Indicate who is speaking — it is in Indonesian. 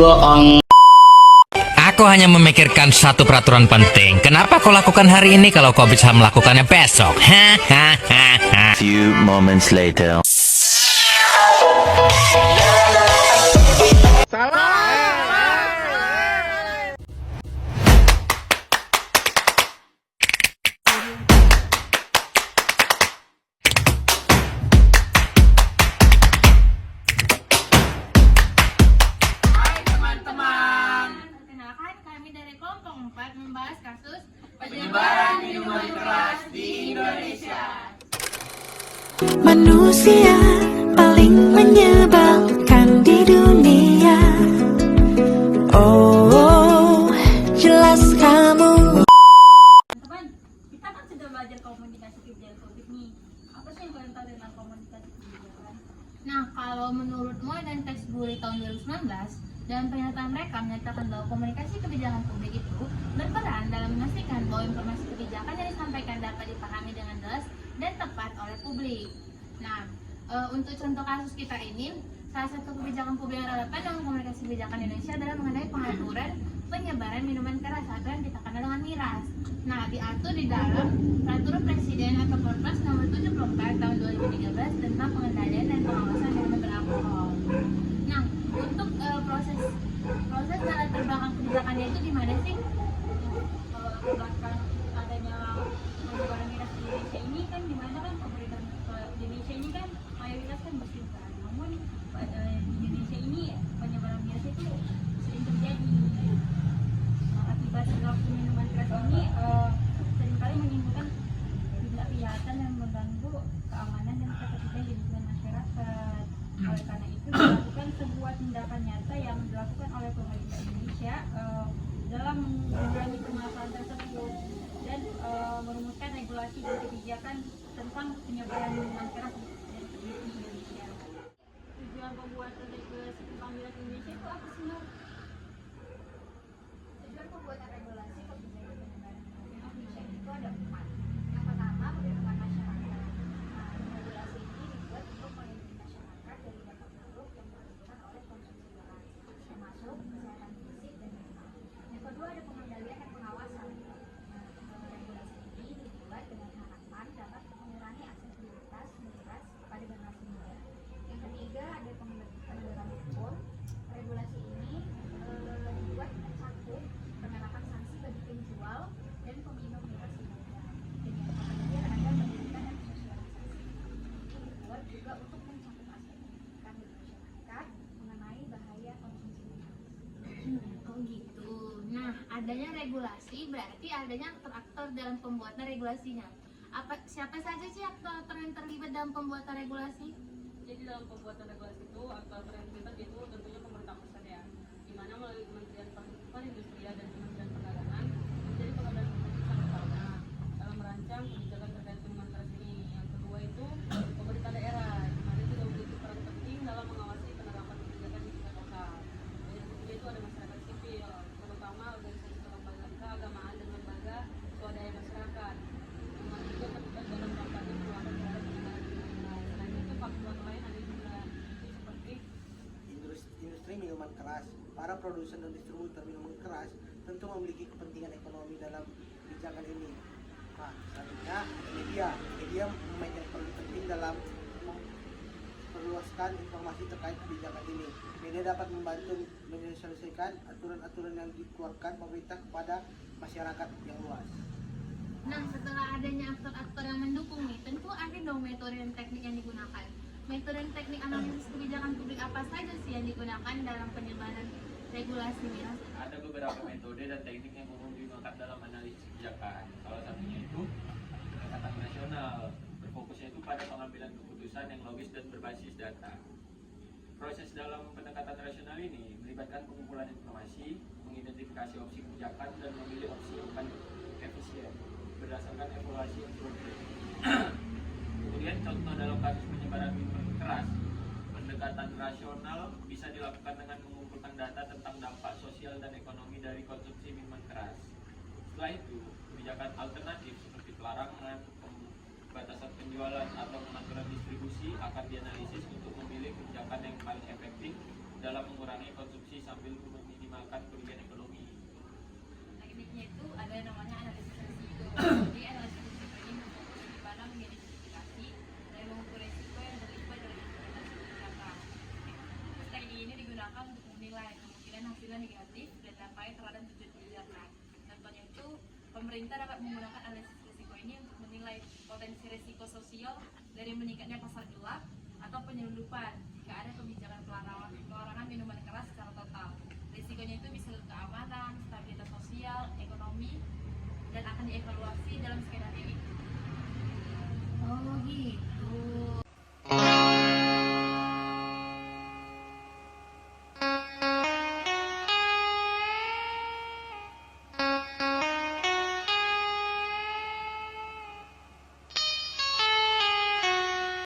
Speaker 1: Aku hanya memikirkan satu peraturan penting. Kenapa kau lakukan hari ini kalau kau bisa melakukannya besok?
Speaker 2: Few moments later.
Speaker 3: Perkenalkan, kami dari kelompok 4 membahas kasus penyebaran minuman keras di Indonesia.
Speaker 4: Manusia paling menyebalkan di dunia. Oh, jelas kamu.
Speaker 3: Teman-teman, kita kan sudah belajar komunikasi kebijakan publik nih. Apa sih yang kalian tahu tentang komunikasi kebijakan? Nah, kalau menurut MOI dan Teks Guri tahun 2019, dalam pernyataan mereka menyatakan bahwa komunikasi kebijakan publik itu berperan dalam memastikan bahwa informasi kebijakan yang disampaikan dapat dipahami dengan jelas dan tepat oleh publik. Nah, untuk contoh kasus kita ini, salah satu kebijakan publik yang relevan dengan komunikasi kebijakan Indonesia adalah mengenai pengaturan penyebaran minuman keras atau yang kita kenal dengan miras. Nah, diatur di dalam Peraturan Presiden atau Perpres Nomor 74 Tahun 2013 tentang pengendalian dan pengawasan minuman beralkohol. Nah, untuk proses latar belakang kebijakannya itu gimana sih? Belakang adanya penyebaran miras di Indonesia ini kan dimana kan pemerintah di Indonesia ini kan mayoritas kan muslim kan, namun di Indonesia ini penyebaran miras itu sering terjadi. Nah, akibat perilaku minuman keras ini seringkali menimbulkan kejahatan yang mengganggu keamanan dan ketertiban di lingkungan masyarakat. Oleh karena itu dilakukan sebuah tindakan nyata yang dilakukan oleh pemerintah Indonesia dalam mengurangi permasalahan tersebut dan merumuskan regulasi dan kebijakan tentang penyebaran minuman keras di Indonesia. Tujuan pembuatan regulasi tentang miras di Indonesia itu apa sih, Nur? Tujuan pembuatan regulasi kebijakan penyebaran minuman keras di Indonesia itu ada 4. Yang pertama, melindungi masyarakat. Nah, regulasi ini dibuat untuk melindungi masyarakat dari dampak buruk yang ditimbulkan oleh konsumsi berat, termasuk kesehatan fisik dan mental. Yang kedua, ada pengendalian dan pengawasan. Nah, regulasi ini dibuat dengan harapan dapat mengurangi aksesibilitas miras pada generasi muda. Yang ketiga, ada penegakan hukum. Regulasi ini dibuat mencakup penerapan sanksi bagi penjual dan peminum miras ilegal. Dan yang terakhir ada pendidikan dan sosialisasi. Ini dibuat juga untuk mencakup aspek pendidikan di masyarakat mengenai bahaya konsumsi miras. Oh gitu. Nah, adanya regulasi berarti adanya aktor-aktor dalam pembuatan regulasinya. Siapa saja sih aktor-aktor yang terlibat dalam pembuatan regulasi?
Speaker 5: Jadi dalam pembuatan regulasi itu aktor yang terlibat itu tentunya pemerintah pusat ya, di mana melalui Kementerian Perindustrian dan Kementerian Perdagangan menjadi pengambil keputusan utama dalam merancang kebijakan terkait minuman keras ini. Yang kedua itu pemerintah daerah, di mana juga memiliki peran penting dalam mengawasi penerapan kebijakan di tingkat lokal. Dan yang ketiga itu ada masyarakat sipil, terutama organisasi kelembagaan keagamaan dan lembaga swadaya masyarakat. Yang mana juga terlibat dalam kampanye penularan terhadap penyebaran minuman keras. Selain itu faktor lain ada juga seperti
Speaker 6: industri minuman keras. Para produsen dan distributor minuman keras tentu memiliki kepentingan ekonomi dalam kebijakan ini. Nah, selanjutnya media memainkan peran penting dalam memperluaskan informasi terkait kebijakan ini. Media dapat membantu menyosialisasikan aturan-aturan yang dikeluarkan pemerintah kepada masyarakat yang luas.
Speaker 3: Nah, setelah adanya aktor-aktor yang mendukung nih, tentu ada dong metode dan teknik yang digunakan. Metode dan teknik analisis kebijakan publik apa saja sih yang digunakan dalam penyebaran regulasi miras?
Speaker 7: Ada beberapa metode dan teknik yang umum digunakan dalam analisis kebijakan. Salah satunya itu pendekatan nasional, berfokusnya itu pada pengambilan keputusan yang logis dan berbasis data. Proses dalam pendekatan rasional ini melibatkan pengumpulan informasi, mengidentifikasi opsi kebijakan, dan memilih opsi yang paling efisien berdasarkan evaluasi yang konkret. Kemudian contoh dalam kasus penyebaran minuman keras, pendekatan rasional bisa dilakukan dengan mengumpulkan data tentang dampak sosial dan ekonomi dari konsumsi minuman keras. Setelah itu, kebijakan alternatif seperti pelarangan, pembatasan penjualan atau pengaturan distribusi akan dianalisis untuk memilih kebijakan yang paling efektif dalam mengurangi konsumsi sambil meminimalkan kerugian ekonomi.
Speaker 3: Tekniknya itu ada yang namanya analisis risiko. Jadi analisis risiko ini berfokus di mana mengidentifikasi dan mengukur risiko yang berimbas dari implementasi kebijakan. Terus teknik ini digunakan untuk menilai kemungkinan hasilnya negatif dan dampaknya terhadap tujuan kebijakan. Contohnya itu, pemerintah dapat menggunakan analisis risiko ini untuk menilai potensi risiko sosial dari meningkatnya pasar gelap atau penyelundupan jika ada kebijakan pelarangan minuman keras secara total. Risikonya itu bisa ke keamanan, stabilitas sosial, ekonomi, dan akan dievaluasi dalam skenario itu. Oh gitu.